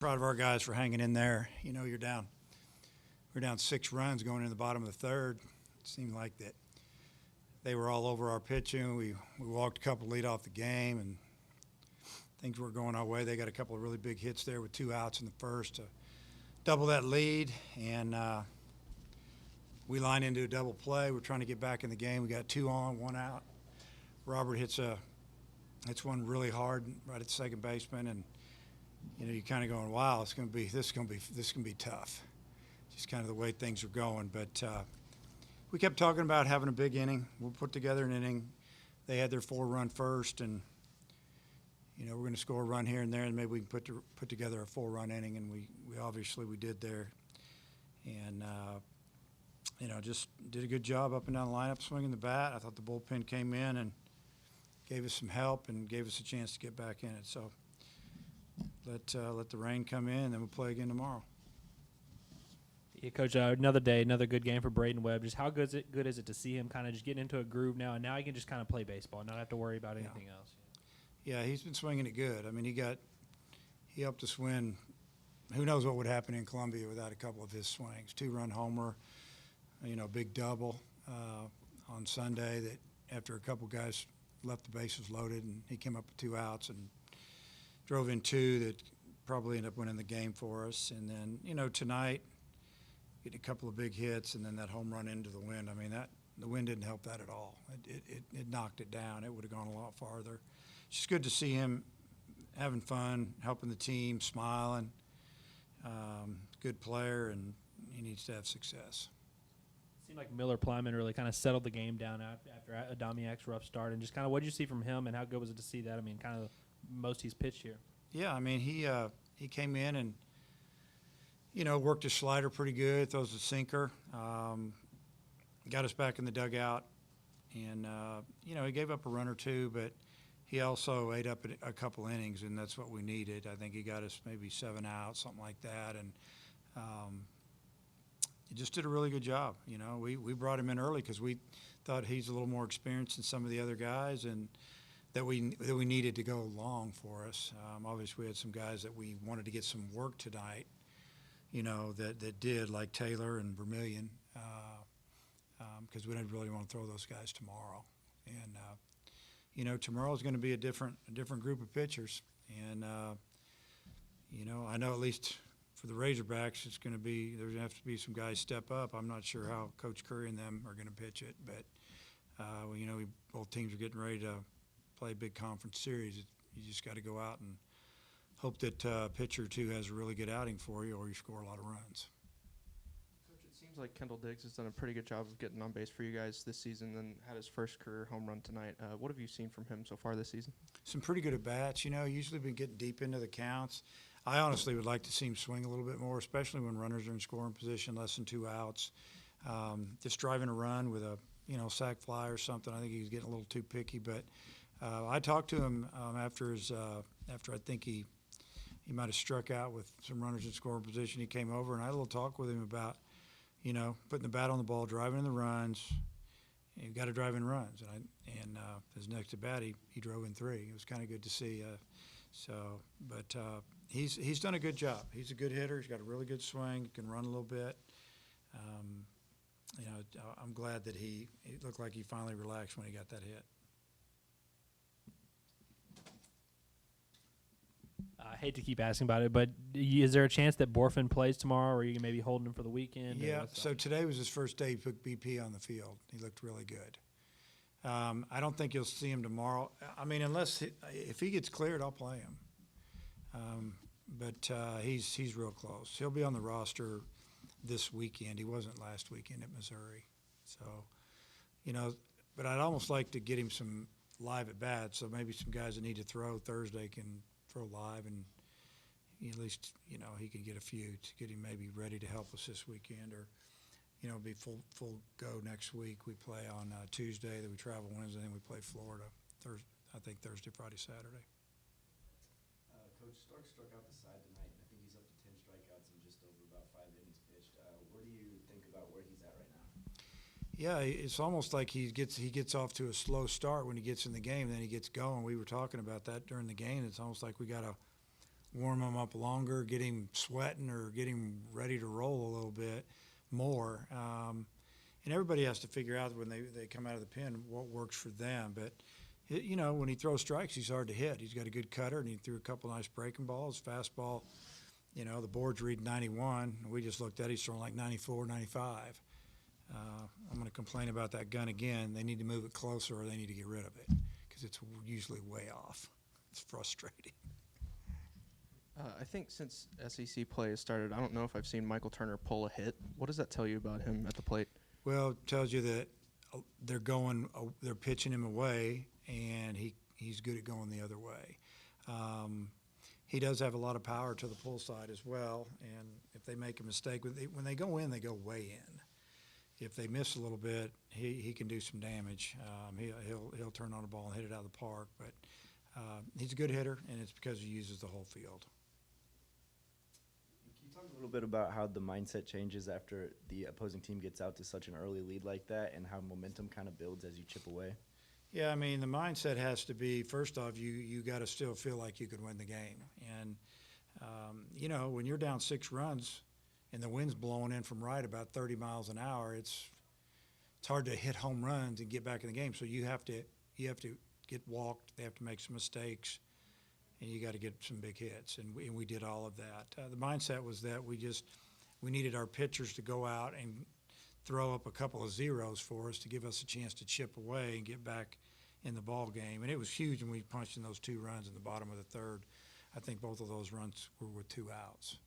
Proud of our guys for hanging in there. You know, we're down 6 runs going in the bottom of the third. It seemed like that they were all over our pitching. We walked a couple lead off the game, and things were going our way. They got a couple of really big hits there with 2 outs in the first to double that lead, and we line into a double play. We're trying to get back in the game. We got 2 on, 1 out. Robert hits one really hard right at the second baseman, and you know, you're kind of going, wow, this is going to be tough. Just kind of the way things are going. But we kept talking about having a big inning. We'll put together an inning. They had their 4-run first, and you know, we're going to score a run here and there, and maybe we can put together a 4-run inning, and we obviously did there. And you know, just did a good job up and down the lineup, swinging the bat. I thought the bullpen came in and gave us some help and gave us a chance to get back in it. So let the rain come in, and then we'll play again tomorrow. Yeah, Coach, another day, another good game for Braden Webb. Just how good is it to see him kind of just getting into a groove now, and now he can just kind of play baseball, not have to worry about anything else. Yeah, he's been swinging it good. I mean, he helped us win. Who knows what would happen in Columbia without a couple of his swings. 2-run homer, you know, big double on Sunday that after a couple guys left the bases loaded, and he came up with 2 outs and drove in 2 that probably ended up winning the game for us. And then, you know, tonight, getting a couple of big hits and then that home run into the wind. I mean, the wind didn't help that at all. It knocked it down. It would have gone a lot farther. It's just good to see him having fun, helping the team, smiling. Good player, and he needs to have success. It seemed like Miller Plyman really kind of settled the game down after Adamiak's rough start, and just kind of what did you see from him, and how good was it to see that? I mean, kind of the most he's pitched here. Yeah, I mean, he came in and, you know, worked his slider pretty good, throws a sinker, got us back in the dugout, and, you know, he gave up a run or 2, but he also ate up a couple innings, and that's what we needed. I think he got us maybe 7 outs, something like that, and he just did a really good job. You know, we brought him in early because we thought he's a little more experienced than some of the other guys, and that we needed to go long for us. Obviously, we had some guys that we wanted to get some work tonight, you know, that did, like Taylor and Vermillion, because we didn't really want to throw those guys tomorrow. And you know, tomorrow is going to be a different group of pitchers, and you know, I know at least for the Razorbacks, there's going to have to be some guys step up. I'm not sure how Coach Curry and them are going to pitch it, but you know, both teams are getting ready to play a big conference series. You just got to go out and hope that pitcher or 2 has a really good outing for you, or you score a lot of runs. Coach, it seems like Kendall Diggs has done a pretty good job of getting on base for you guys this season, and had his first career home run tonight. What have you seen from him so far this season? Some pretty good at-bats. You know, usually been getting deep into the counts. I honestly would like to see him swing a little bit more, especially when runners are in scoring position, less than 2 outs. Just driving a run with a, you know, sac fly or something. I think he's getting a little too picky, but I talked to him after I think he might have struck out with some runners in scoring position. He came over, and I had a little talk with him about, you know, putting the bat on the ball, driving in the runs. You've got to drive in runs. And his next at bat, he drove in 3. It was kind of good to see. But he's done a good job. He's a good hitter. He's got a really good swing. Can run a little bit. You know, I'm glad that it looked like he finally relaxed when he got that hit. I hate to keep asking about it, but is there a chance that Borfin plays tomorrow, or are you maybe holding him for the weekend? Yeah, so today was his first day he put BP on the field. He looked really good. I don't think you'll see him tomorrow. I mean, if he gets cleared, I'll play him. But he's real close. He'll be on the roster this weekend. He wasn't last weekend at Missouri. So, you know, but I'd almost like to get him some live at-bats, so maybe some guys that need to throw Thursday can throw live, and at least, you know, he can get a few to get him maybe ready to help us this weekend, or, you know, be full go next week. We play on Tuesday, then we travel Wednesday, then we play Florida Thursday, Friday, Saturday. Coach, Stark struck out the side tonight. I think he's up to 10 strikeouts in just over about 5 innings pitched. Where do you think about where he's at right now? Yeah, it's almost like he gets off to a slow start when he gets in the game, then he gets going. We were talking about that during the game. It's almost like we got to warm him up longer, get him sweating or get him ready to roll a little bit more. And everybody has to figure out when they come out of the pen what works for them. But, you know, when he throws strikes, he's hard to hit. He's got a good cutter, and he threw a couple nice breaking balls. Fastball, you know, the board's reading 91. We just looked at it, he's throwing like 94, 95. I'm going to complain about that gun again. They need to move it closer or they need to get rid of it because it's usually way off. It's frustrating. I think since SEC play has started, I don't know if I've seen Michael Turner pull a hit. What does that tell you about him at the plate? Well, it tells you that they're pitching him away, and he's good at going the other way. He does have a lot of power to the pull side as well, and if they make a mistake, when they go in, they go way in. If they miss a little bit, he can do some damage. He'll turn on the ball and hit it out of the park, but he's a good hitter, and it's because he uses the whole field. Can you talk a little bit about how the mindset changes after the opposing team gets out to such an early lead like that, and how momentum kind of builds as you chip away? Yeah, I mean, the mindset has to be, first off, you got to still feel like you could win the game. And, you know, when you're down 6 runs and the wind's blowing in from right about 30 miles an hour, it's hard to hit home runs and get back in the game. So you have to get walked. They have to make some mistakes, and you got to get some big hits. And we did all of that. The mindset was that we needed our pitchers to go out and throw up a couple of zeros for us to give us a chance to chip away and get back in the ball game. And it was huge when we punched in those 2 runs in the bottom of the third. I think both of those runs were with 2 outs.